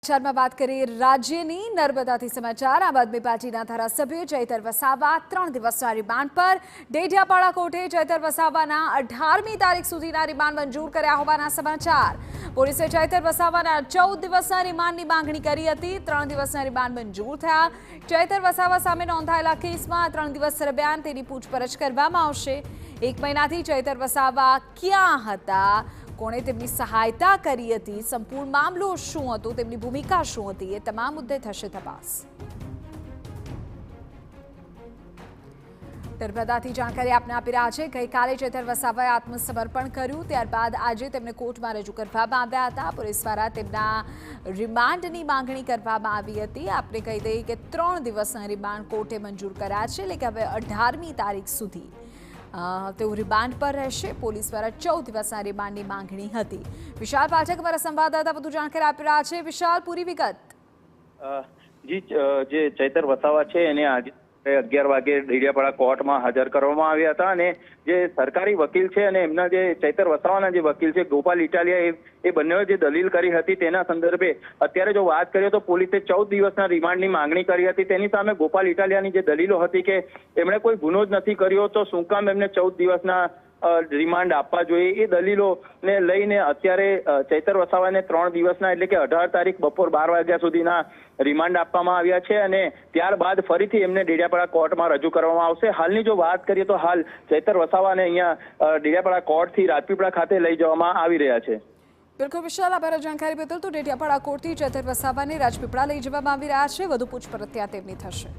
સમાચારમાં વાત કરીએ રાજ્યની નર્મદાથી સમાચાર। આમ આદમી પાર્ટીના ધારાસભ્ય ચૈતર વસાવા 3 દિવસના રિમાન્ડ પર ડેડિયાપાડા કોર્ટે ચૈતર વસાવાના 18મી તારીખ સુધીના રિમાન્ડ મંજૂર કર્યા હોવાના સમાચાર। પોલીસે ચૈતર વસાવાના 14 દિવસના રિમાન્ડની માંગણી કરી હતી। 3 દિવસના રિમાન્ડ મંજૂર થયા। ચૈતર વસાવા સામે નોંધાયેલા કેસમાં 3 દિવસ દરમિયાન તેની પૂછપરછ કરવામાં આવશે। 1 મહિનાથી ચૈતર વસાવા ક્યાં હતા, કોણે તેમની સહાયતા કરી હતી, સંપૂર્ણ મામલો શું હતો, તેમની ભૂમિકા શું હતી, એ તમામ મુદ્દે થશે તપાસ। નર્મદાથી જાણકારી આપને આપી રહ્યા છે। ગઈકાલે ચૈતર વસાવાએ આત્મસમર્પણ કર્યું, ત્યારબાદ આજે તેમને કોર્ટમાં રજૂ કરવામાં આવ્યા હતા। પોલીસ દ્વારા તેમના રિમાન્ડની માંગણી કરવામાં આવી હતી। આપને કહી દઈએ કે 3 દિવસના રિમાન્ડ કોર્ટે મંજૂર કર્યા છે, એટલે કે હવે 18મી તારીખ સુધી તેઓ રિમાન્ડ પર રહેશે। પોલીસ દ્વારા 14 દિવસના રિમાન્ડની માંગણી હતી। વિશાલ પાઠક અમારા સંવાદદાતા વધુ જાણકારી આપી રહ્યા છે। વિશાલ, પૂરી વિગત। જી, જે ચૈતર વસાવા છે એને આજે 11 વાગે ડેડિયાપાડા કોર્ટમાં હાજર કરવામાં આવ્યા હતા અને જે સરકારી વકીલ છે અને એમના જે ચૈતર વસાવાના જે વકીલ છે ગોપાલ ઇટાલિયા એ બંને જે દલીલ કરી હતી તેના સંદર્ભે અત્યારે જો વાત કરીએ તો પોલીસે 14 દિવસના રિમાન્ડની માંગણી કરી હતી। તેની સામે ગોપાલ ઇટાલિયાની જે દલીલો હતી કે એમણે કોઈ ગુનો જ નથી કર્યો, તો શું કામ એમને 14 દિવસના રિમાન્ડ આપવા જોઈએ, એ દલીલોને લઈને અત્યારે ચૈતર વસાવાને 3 દિવસના એટલે કે 18 તારીખ બપોર 12 વાગ્યા સુધીના રિમાન્ડ આપવામાં આવ્યા છે અને ત્યારબાદ ફરીથી એમને ડેડિયાપાડા કોર્ટમાં રજૂ કરવામાં આવશે। હાલની જો વાત કરીએ તો હાલ ચૈતર વસાવાને અહીંયા ડેડિયાપાડા કોર્ટથી રાજપીપળા ખાતે લઈ જવામાં આવી રહ્યા છે। બિલકુલ વિશાલ, આભાર જાણકારી બદલ। તો ડેડિયાપાડા કોર્ટથી ચૈતર વસાવાને રાજપીપળા લઈ જવામાં આવી રહ્યા છે। વધુ પૂછપરછ ત્યાં તેમની થશે।